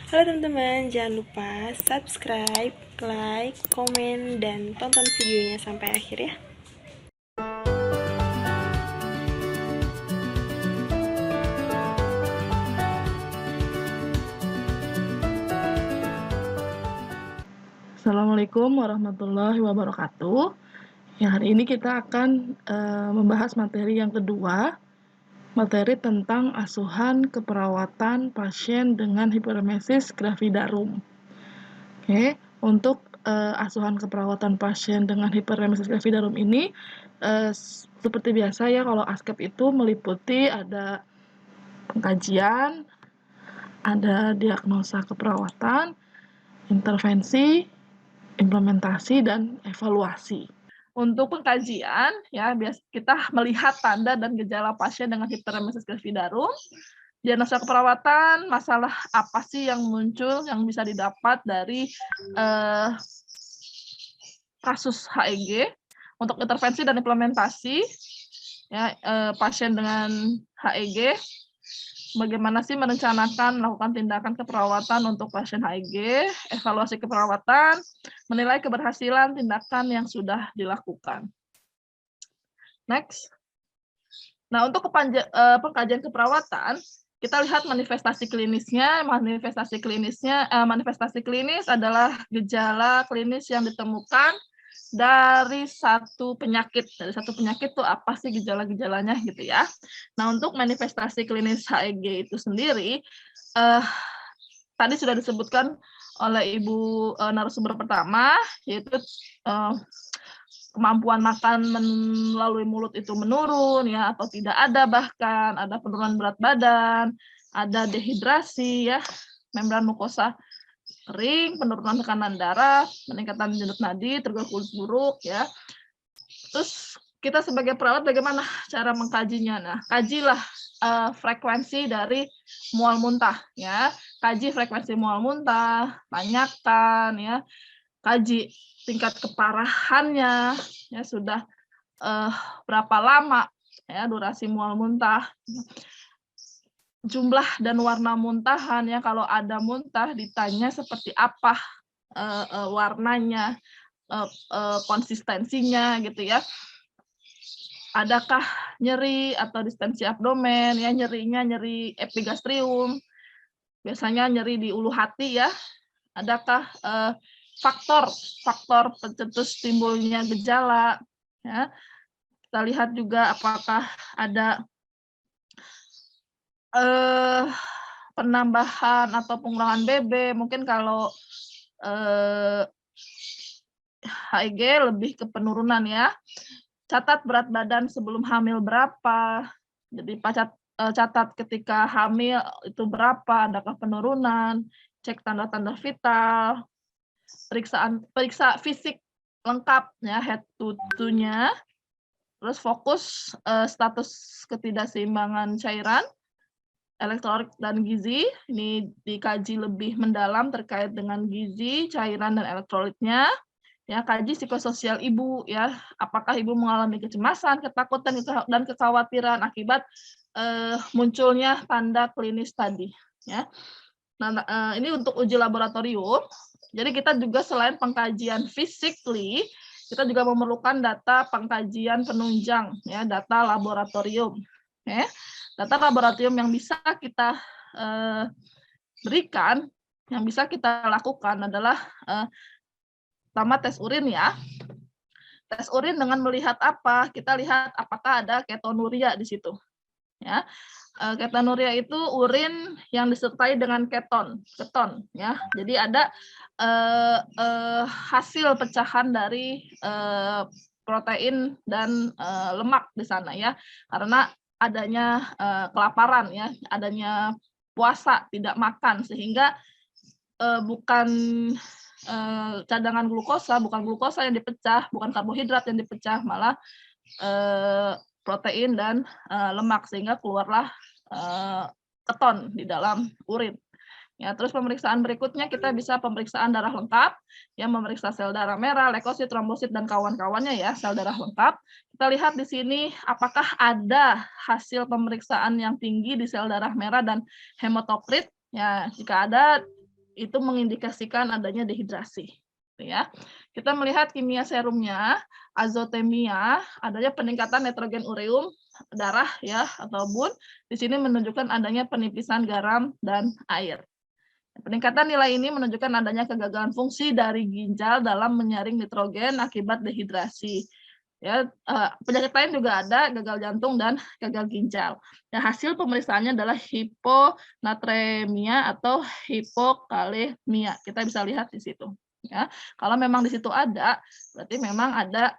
Halo teman-teman, jangan lupa subscribe, like, komen, dan tonton videonya sampai akhir ya. Assalamualaikum warahmatullahi wabarakatuh. Ya, hari ini kita akan membahas materi yang kedua, materi tentang asuhan keperawatan pasien dengan hiperemesis gravidarum. Oke, untuk asuhan keperawatan pasien dengan hiperemesis gravidarum ini seperti biasa ya, kalau ASKEP itu meliputi ada pengkajian, ada diagnosa keperawatan, intervensi, implementasi, dan evaluasi. Untuk pengkajian, ya kita melihat tanda dan gejala pasien dengan hiperemesis gravidarum. Diagnosa keperawatan, masalah apa sih yang muncul yang bisa didapat dari kasus HEG. Untuk intervensi dan implementasi, ya pasien dengan HEG, bagaimana sih merencanakan melakukan tindakan keperawatan untuk pasien HIG, evaluasi keperawatan, menilai keberhasilan tindakan yang sudah dilakukan. Next. Nah, untuk pengkajian keperawatan, kita lihat manifestasi klinisnya. Manifestasi klinis adalah gejala klinis yang ditemukan dari satu penyakit. Dari satu penyakit itu apa sih gejala-gejalanya gitu ya. Nah, untuk manifestasi klinis HEG itu sendiri, tadi sudah disebutkan oleh Ibu narasumber pertama, yaitu kemampuan makan melalui mulut itu menurun ya, atau tidak ada, bahkan ada penurunan berat badan, ada dehidrasi ya, membran mukosa kering, penurunan tekanan darah, peningkatan denyut nadi, terganggu kulit buruk ya. Terus kita sebagai perawat bagaimana cara mengkajinya? Nah, kajilah frekuensi dari mual muntah ya. Kaji frekuensi mual muntah, tanyakan ya. Kaji tingkat keparahannya ya, sudah berapa lama ya durasi mual muntah. Jumlah dan warna muntahan ya, kalau ada muntah ditanya seperti apa warnanya, konsistensinya gitu ya. Adakah nyeri atau distensi abdomen ya, nyerinya nyeri epigastrium, biasanya nyeri di ulu hati ya. Adakah faktor pencetus timbulnya gejala ya. Kita lihat juga apakah ada penambahan atau pengurangan BB. Mungkin kalau HIG lebih ke penurunan ya. Catat berat badan sebelum hamil berapa. Jadi catat ketika hamil itu berapa, adakah penurunan, cek tanda-tanda vital, periksa fisik lengkap ya, head to toe-nya. Terus fokus status ketidakseimbangan cairan, elektrolit dan gizi. Ini dikaji lebih mendalam terkait dengan gizi, cairan dan elektrolitnya. Ya, kaji psikososial ibu ya, apakah ibu mengalami kecemasan, ketakutan dan kekhawatiran akibat munculnya tanda klinis tadi ya. Nah, ini untuk uji laboratorium. Jadi kita juga selain pengkajian physically, kita juga memerlukan data pengkajian penunjang ya, data laboratorium. Ya. Data laboratorium yang bisa kita berikan, yang bisa kita lakukan adalah pertama tes urin ya. Tes urin dengan melihat apa? Kita lihat apakah ada ketonuria di situ. Ya. Ketonuria itu urin yang disertai dengan keton ya. Jadi ada hasil pecahan dari protein dan lemak di sana ya. Karena adanya kelaparan ya, adanya puasa tidak makan, sehingga bukan cadangan glukosa, bukan glukosa yang dipecah, bukan karbohidrat yang dipecah, malah protein dan lemak, sehingga keluarlah keton di dalam urin. Ya, terus pemeriksaan berikutnya kita bisa pemeriksaan darah lengkap, yang memeriksa sel darah merah, leukosit, trombosit dan kawan-kawannya ya, sel darah lengkap. Kita lihat di sini apakah ada hasil pemeriksaan yang tinggi di sel darah merah dan hematokrit. Ya, jika ada itu mengindikasikan adanya dehidrasi. Ya. Kita melihat kimia serumnya, azotemia, adanya peningkatan nitrogen ureum darah ya atau bun. Di sini menunjukkan adanya penipisan garam dan air. Peningkatan nilai ini menunjukkan adanya kegagalan fungsi dari ginjal dalam menyaring nitrogen akibat dehidrasi. Ya, penyakit lain juga ada, gagal jantung dan gagal ginjal. Ya, hasil pemeriksaannya adalah hiponatremia atau hipokalemia. Kita bisa lihat di situ. Ya, kalau memang di situ ada, berarti memang ada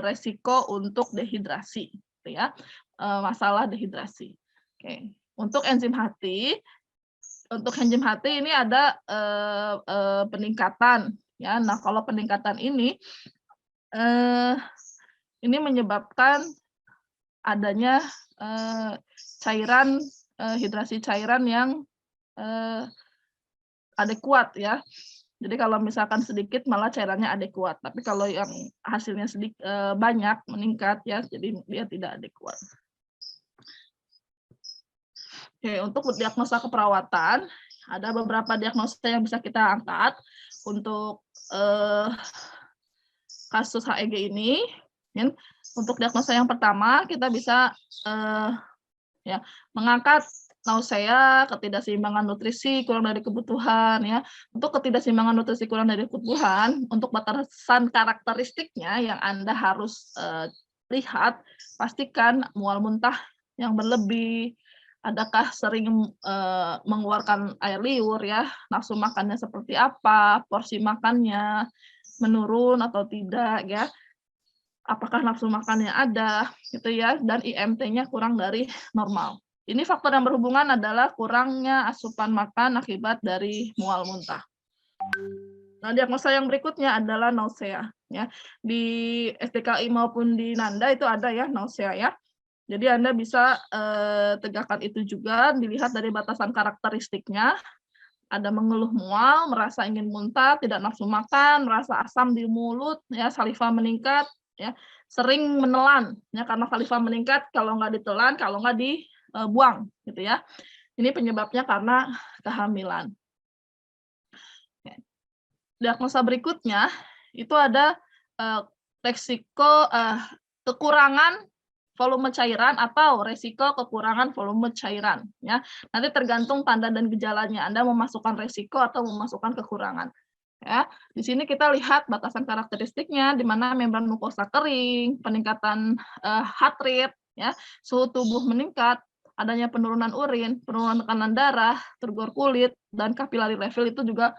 resiko untuk dehidrasi, gitu ya, masalah dehidrasi. Oke, untuk enzim hati ini ada peningkatan, ya. Nah, kalau peningkatan ini menyebabkan adanya cairan hidrasi cairan yang adekuat ya. Jadi kalau misalkan sedikit malah cairannya adekuat, tapi kalau yang hasilnya banyak meningkat ya, jadi dia tidak adekuat. Oke, untuk diagnosa keperawatan ada beberapa diagnosa yang bisa kita angkat untuk kasus HEG ini. Untuk diagnosa yang pertama kita bisa mengangkat nausea, ketidakseimbangan nutrisi, kurang dari kebutuhan ya. Untuk ketidakseimbangan nutrisi kurang dari kebutuhan, untuk batasan karakteristiknya yang Anda harus lihat, pastikan mual muntah yang berlebih, adakah sering mengeluarkan air liur ya, nafsu makannya seperti apa, porsi makannya menurun atau tidak ya. Apakah nafsu makannya ada gitu ya, dan IMT-nya kurang dari normal. Ini faktor yang berhubungan adalah kurangnya asupan makan akibat dari mual muntah. Nah, diagnosa yang berikutnya adalah nausea ya. Di SDKI maupun di Nanda itu ada ya nausea ya. Jadi Anda bisa tegakkan itu juga, dilihat dari batasan karakteristiknya. Ada mengeluh mual, merasa ingin muntah, tidak nafsu makan, merasa asam di mulut, ya, saliva meningkat, ya, sering menelan, ya, karena saliva meningkat kalau nggak ditelan, kalau nggak dibuang, gitu ya. Ini penyebabnya karena kehamilan. Diagnosa berikutnya itu ada resiko kekurangan volume cairan atau resiko kekurangan volume cairan ya. Nanti tergantung tanda dan gejalanya, Anda memasukkan resiko atau memasukkan kekurangan. Ya, di sini kita lihat batasan karakteristiknya di mana membran mukosa kering, peningkatan heart rate ya, suhu tubuh meningkat, adanya penurunan urin, penurunan tekanan darah, turgor kulit dan kapilari level itu juga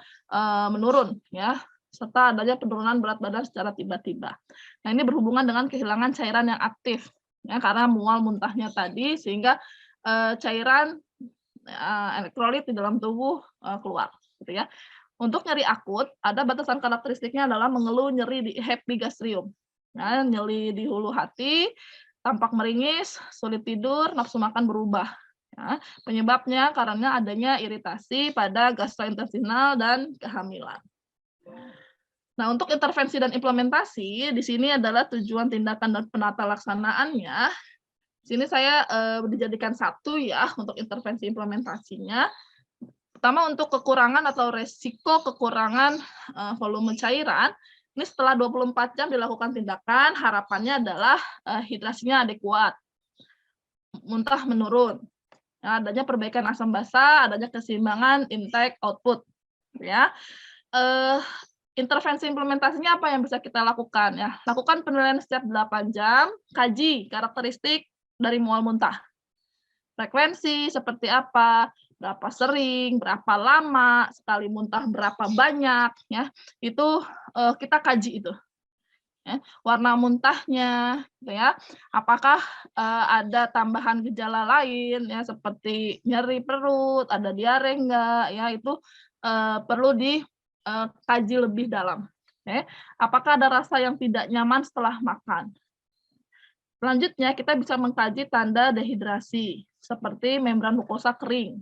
menurun ya, serta adanya penurunan berat badan secara tiba-tiba. Nah, ini berhubungan dengan kehilangan cairan yang aktif. Ya, karena mual muntahnya tadi sehingga cairan elektrolit di dalam tubuh keluar gitu ya. Untuk nyeri akut ada batasan karakteristiknya adalah mengeluh nyeri di epigastrium. Nah, nyeri di hulu hati, tampak meringis, sulit tidur, nafsu makan berubah. Ya, penyebabnya karena adanya iritasi pada gastrointestinal dan kehamilan. Nah, untuk intervensi dan implementasi, di sini adalah tujuan tindakan dan penata laksanaannya. Di sini saya dijadikan satu ya untuk intervensi implementasinya. Pertama untuk kekurangan atau resiko kekurangan volume cairan, ini setelah 24 jam dilakukan tindakan, harapannya adalah hidrasinya adekuat, muntah menurun, ya, adanya perbaikan asam basa, adanya keseimbangan intake output, ya. Intervensi implementasinya apa yang bisa kita lakukan ya? Lakukan penilaian setiap 8 jam, kaji karakteristik dari mual muntah. Frekuensi seperti apa, berapa sering, berapa lama, sekali muntah berapa banyak ya. Itu kita kaji itu. Ya, warna muntahnya gitu ya. Apakah ada tambahan gejala lain ya seperti nyeri perut, ada diare enggak ya, itu perlu kaji lebih dalam. Apakah ada rasa yang tidak nyaman setelah makan? Selanjutnya kita bisa mengkaji tanda dehidrasi seperti membran mukosa kering,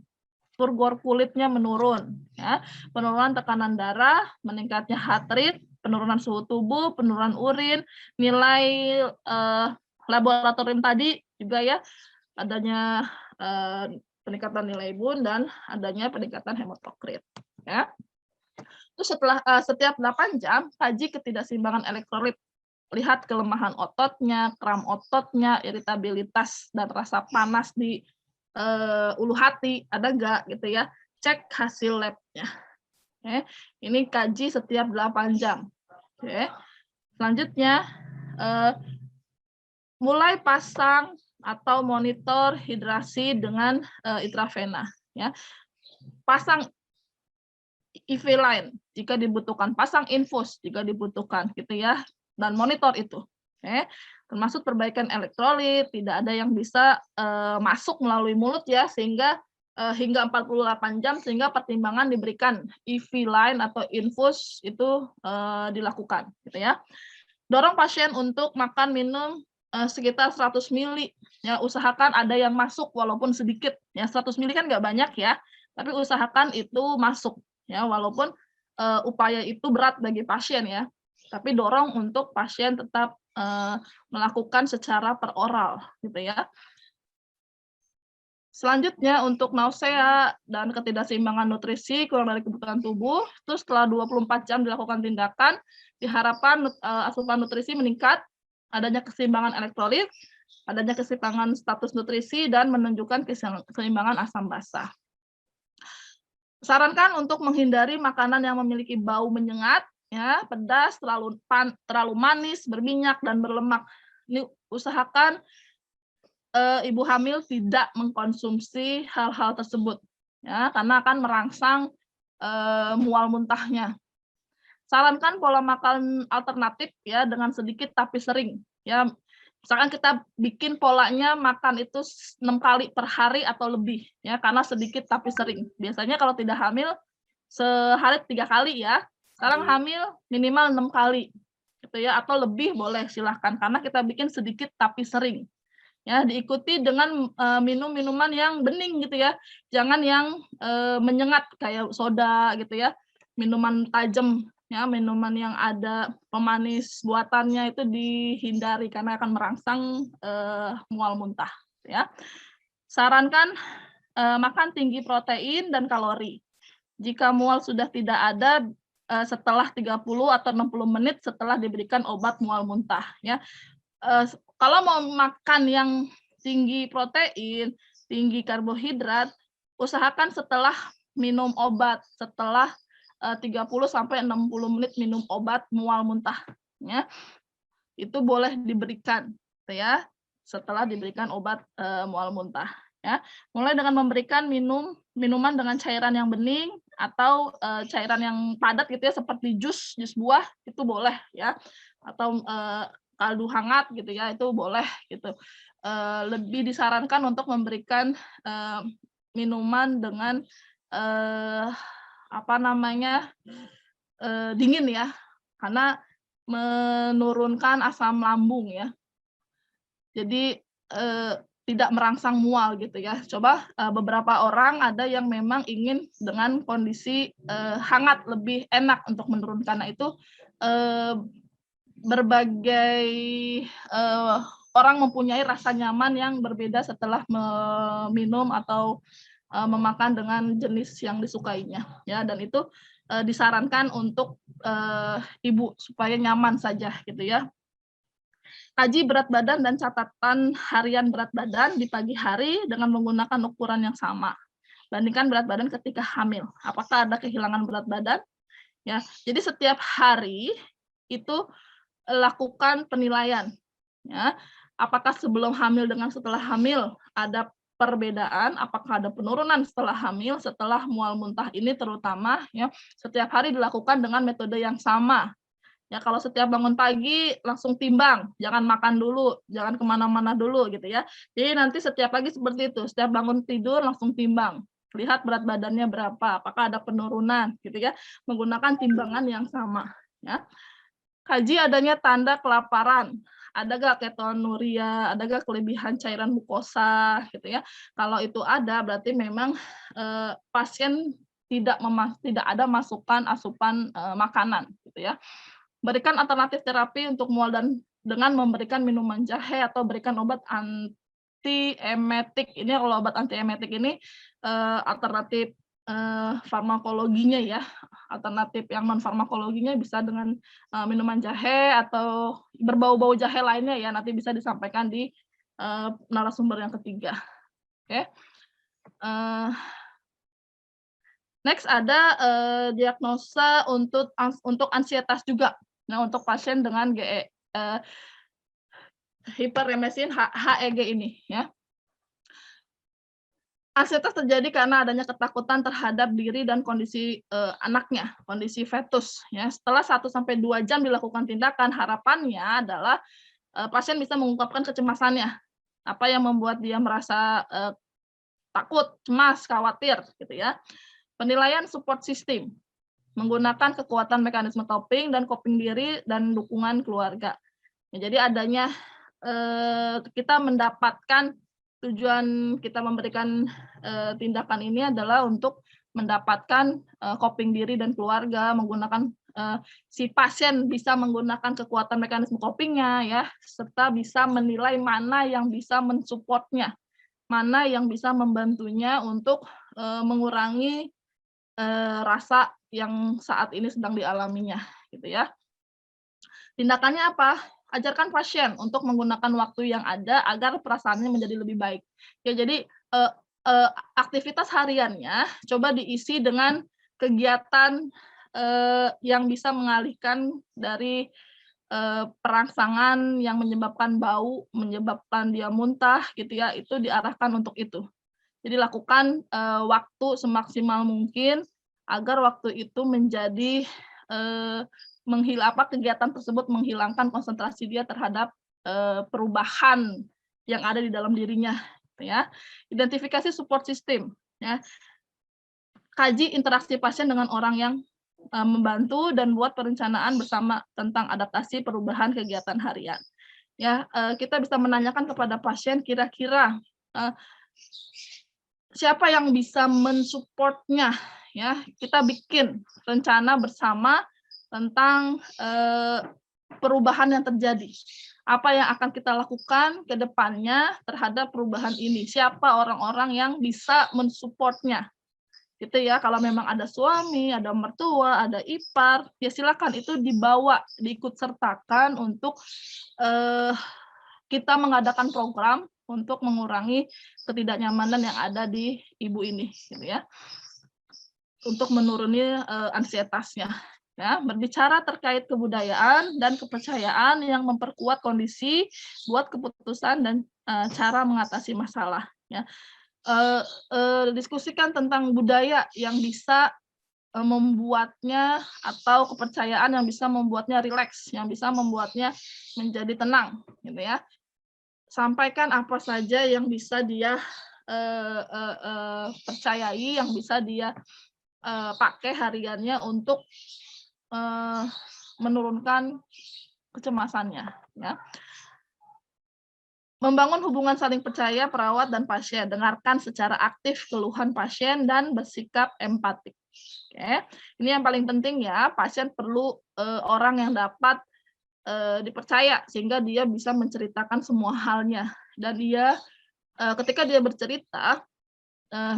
turgor kulitnya menurun, ya, penurunan tekanan darah, meningkatnya heart rate, penurunan suhu tubuh, penurunan urin, nilai laboratorium tadi juga ya, adanya peningkatan nilai imun dan adanya peningkatan hematokrit. Ya. Terus setiap 8 jam kaji ketidakseimbangan elektrolit. Lihat kelemahan ototnya, kram ototnya, iritabilitas dan rasa panas di ulu hati ada nggak gitu ya. Cek hasil labnya. Oke. Ini kaji setiap 8 jam. Oke. Selanjutnya mulai pasang atau monitor hidrasi dengan intravena. Ya. Pasang IV line jika dibutuhkan, pasang infus jika dibutuhkan, gitu ya, dan monitor itu. Oke. Termasuk perbaikan elektrolit, tidak ada yang bisa masuk melalui mulut ya, sehingga hingga 48 jam sehingga pertimbangan diberikan IV line atau infus itu dilakukan, gitu ya. Dorong pasien untuk makan minum sekitar 100 ml. Ya, usahakan ada yang masuk walaupun sedikit. Ya, 100 ml kan nggak banyak ya, tapi usahakan itu masuk. Ya, walaupun upaya itu berat bagi pasien ya, tapi dorong untuk pasien tetap melakukan secara peroral, gitu ya. Selanjutnya untuk nausea dan ketidakseimbangan nutrisi kurang dari kebutuhan tubuh, terus setelah 24 jam dilakukan tindakan, diharapkan asupan nutrisi meningkat, adanya keseimbangan elektrolit, adanya keseimbangan status nutrisi, dan menunjukkan keseimbangan asam basa. Sarankan untuk menghindari makanan yang memiliki bau menyengat, ya, pedas, terlalu manis, berminyak, dan berlemak. Ini usahakan ibu hamil tidak mengkonsumsi hal-hal tersebut, ya, karena akan merangsang mual muntahnya. Sarankan pola makan alternatif ya dengan sedikit tapi sering. Ya, misalkan kita bikin polanya makan itu 6 kali per hari atau lebih ya, karena sedikit tapi sering. Biasanya kalau tidak hamil sehari 3 kali ya. Sekarang hamil minimal 6 kali gitu ya, atau lebih boleh silahkan karena kita bikin sedikit tapi sering. Ya, diikuti dengan minum minuman yang bening gitu ya. Jangan yang menyengat kayak soda gitu ya. Minuman tajam ya, minuman yang ada pemanis buatannya itu dihindari karena akan merangsang mual muntah ya. Sarankan makan tinggi protein dan kalori. Jika mual sudah tidak ada setelah 30 atau 60 menit setelah diberikan obat mual muntah ya. Kalau mau makan yang tinggi protein, tinggi karbohidrat, usahakan setelah minum obat, setelah 30 sampai 60 menit minum obat mual muntah ya. Itu boleh diberikan ya setelah diberikan obat mual muntah ya. Mulai dengan memberikan minuman dengan cairan yang bening atau cairan yang padat gitu ya, seperti jus buah itu boleh ya, atau kaldu hangat gitu ya, itu boleh gitu. Lebih disarankan untuk memberikan minuman dengan dingin ya, karena menurunkan asam lambung ya. Jadi tidak merangsang mual gitu ya. Coba beberapa orang ada yang memang ingin dengan kondisi hangat lebih enak untuk menurunkan. Nah itu berbagai orang mempunyai rasa nyaman yang berbeda setelah meminum atau memakan dengan jenis yang disukainya ya, dan itu disarankan untuk ibu supaya nyaman saja gitu ya. Kaji berat badan dan catatan harian berat badan di pagi hari dengan menggunakan ukuran yang sama. Bandingkan berat badan ketika hamil. Apakah ada kehilangan berat badan? Ya, jadi setiap hari itu lakukan penilaian. Ya, apakah sebelum hamil dengan setelah hamil ada perbedaan? Apakah ada penurunan setelah hamil, setelah mual muntah ini terutama? Ya, setiap hari dilakukan dengan metode yang sama. Ya, kalau setiap bangun pagi langsung timbang, jangan makan dulu, jangan kemana-mana dulu gitu ya. Jadi nanti setiap pagi seperti itu, setiap bangun tidur langsung timbang, lihat berat badannya berapa, apakah ada penurunan gitu ya, menggunakan timbangan yang sama. Ya. Kaji adanya tanda kelaparan, ada nggak ketonuria, ada nggak kelebihan cairan mukosa gitu ya. Kalau itu ada, berarti memang pasien tidak ada masukan asupan makanan gitu ya. Berikan alternatif terapi untuk mual dan dengan memberikan minuman jahe atau berikan obat anti-emetik. Ini kalau obat anti-emetik ini alternatif farmakologinya ya. Alternatif yang non farmakologinya bisa dengan minuman jahe atau berbau-bau jahe lainnya ya. Nanti bisa disampaikan di narasumber yang ketiga. Oke. Next ada diagnosa untuk ansietas juga. Nah, untuk pasien dengan hiperemesin HEG ini ya. Ansietas terjadi karena adanya ketakutan terhadap diri dan kondisi anaknya, kondisi fetus ya. Setelah 1 sampai 2 jam dilakukan tindakan, harapannya adalah pasien bisa mengungkapkan kecemasannya. Apa yang membuat dia merasa takut, cemas, khawatir gitu ya. Penilaian support system menggunakan kekuatan mekanisme coping dan coping diri dan dukungan keluarga. Ya, jadi adanya kita mendapatkan tujuan kita memberikan tindakan ini adalah untuk mendapatkan coping diri dan keluarga, menggunakan si pasien bisa menggunakan kekuatan mekanisme copingnya ya, serta bisa menilai mana yang bisa mensupportnya, mana yang bisa membantunya untuk mengurangi rasa yang saat ini sedang dialaminya, gitu ya. Tindakannya apa? Ajarkan pasien untuk menggunakan waktu yang ada agar perasaannya menjadi lebih baik. Ya, jadi aktivitas hariannya coba diisi dengan kegiatan yang bisa mengalihkan dari perangsangan yang menyebabkan bau, menyebabkan dia muntah, gitu ya. Itu diarahkan untuk itu. Jadi lakukan waktu semaksimal mungkin agar waktu itu menjadi kegiatan tersebut menghilangkan konsentrasi dia terhadap perubahan yang ada di dalam dirinya, gitu ya. Identifikasi support system, ya. Kaji interaksi pasien dengan orang yang membantu dan buat perencanaan bersama tentang adaptasi perubahan kegiatan harian. Ya, kita bisa menanyakan kepada pasien kira-kira siapa yang bisa mensupportnya ya. Kita bikin rencana bersama tentang perubahan yang terjadi. Apa yang akan kita lakukan ke depannya terhadap perubahan ini? Siapa orang-orang yang bisa mensupportnya? Gitu ya. Kalau memang ada suami, ada mertua, ada ipar, ya silakan itu dibawa, diikut sertakan untuk kita mengadakan program untuk mengurangi ketidaknyamanan yang ada di ibu ini, gitu ya, untuk menuruni ansietasnya. Ya, berbicara terkait kebudayaan dan kepercayaan yang memperkuat kondisi, buat keputusan dan cara mengatasi masalah. Ya, diskusikan tentang budaya yang bisa membuatnya atau kepercayaan yang bisa membuatnya rileks, yang bisa membuatnya menjadi tenang, gitu ya. Sampaikan apa saja yang bisa dia percayai, yang bisa dia pakai hariannya untuk menurunkan kecemasannya. Ya. Membangun hubungan saling percaya perawat dan pasien, dengarkan secara aktif keluhan pasien dan bersikap empatik. Oke, ini yang paling penting ya. Pasien perlu orang yang dapat dipercaya sehingga dia bisa menceritakan semua halnya, dan dia ketika dia bercerita,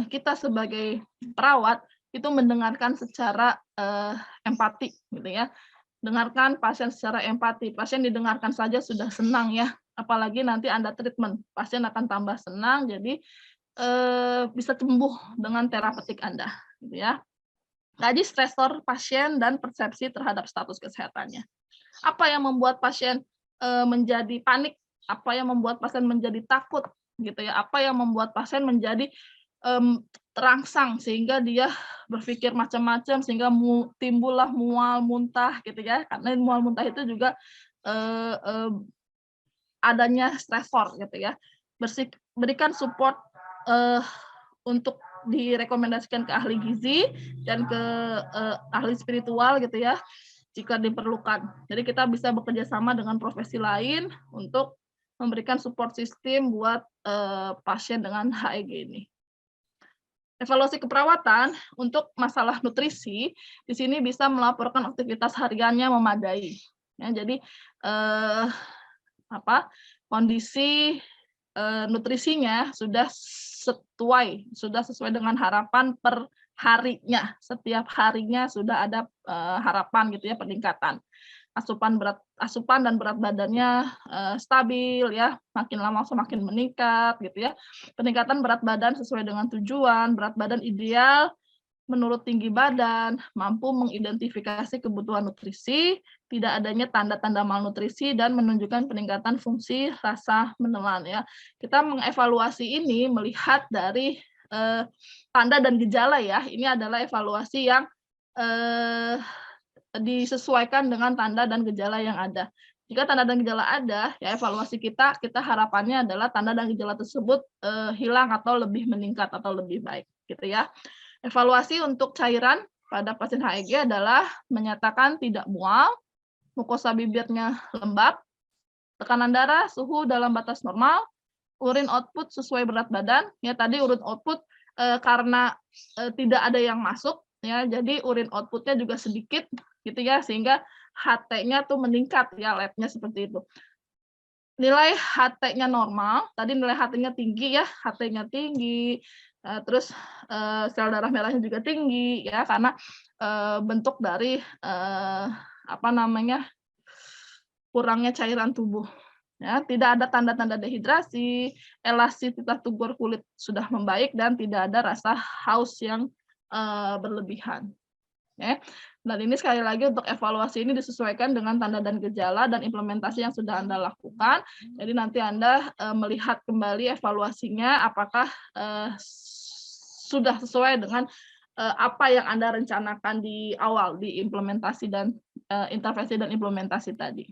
kita sebagai perawat itu mendengarkan secara empati, gitu ya. Dengarkan pasien secara empati. Pasien didengarkan saja sudah senang ya, apalagi nanti Anda treatment, pasien akan tambah senang, jadi bisa sembuh dengan terapeutik Anda, gitu ya. Kaji stresor pasien dan persepsi terhadap status kesehatannya. Apa yang membuat pasien menjadi panik? Apa yang membuat pasien menjadi takut? Gitu ya. Apa yang membuat pasien menjadi terangsang sehingga dia berpikir macam-macam sehingga timbullah mual, muntah gitu ya. Karena mual muntah itu juga adanya stresor gitu ya. Berikan support untuk direkomendasikan ke ahli gizi dan ke ahli spiritual gitu ya, jika diperlukan. Jadi kita bisa bekerja sama dengan profesi lain untuk memberikan support system buat pasien dengan HEG ini. Evaluasi keperawatan untuk masalah nutrisi, di sini bisa melaporkan aktivitas hariannya memadai. Ya, jadi kondisi nutrisinya sudah sesuai dengan harapan per harinya. Setiap harinya sudah ada harapan gitu ya, peningkatan. Asupan dan berat badannya stabil ya, makin lama semakin meningkat gitu ya. Peningkatan berat badan sesuai dengan tujuan, berat badan ideal menurut tinggi badan, mampu mengidentifikasi kebutuhan nutrisi, tidak adanya tanda-tanda malnutrisi dan menunjukkan peningkatan fungsi rasa menelan ya. Kita mengevaluasi ini melihat dari tanda dan gejala ya. Ini adalah evaluasi yang disesuaikan dengan tanda dan gejala yang ada. Jika tanda dan gejala ada, ya evaluasi kita harapannya adalah tanda dan gejala tersebut hilang atau lebih meningkat atau lebih baik, gitu ya. Evaluasi untuk cairan pada pasien HIG adalah menyatakan tidak mual, mukosa bibirnya lembab, tekanan darah, suhu dalam batas normal, urin output sesuai berat badan. Ya tadi urin output karena tidak ada yang masuk, ya jadi urin outputnya juga sedikit gitu ya, sehingga HT-nya tuh meningkat ya, labnya seperti itu. Nilai HT-nya normal, tadi nilai HT-nya tinggi ya, HT-nya tinggi, terus sel darah merahnya juga tinggi ya, karena bentuk dari kurangnya cairan tubuh. Ya, tidak ada tanda-tanda dehidrasi, elastisitas tubuh kulit sudah membaik dan tidak ada rasa haus yang berlebihan. Ya. Dan ini sekali lagi untuk evaluasi ini disesuaikan dengan tanda dan gejala dan implementasi yang sudah Anda lakukan. Jadi nanti Anda melihat kembali evaluasinya apakah sudah sesuai dengan apa yang Anda rencanakan di awal di implementasi dan intervensi dan implementasi tadi.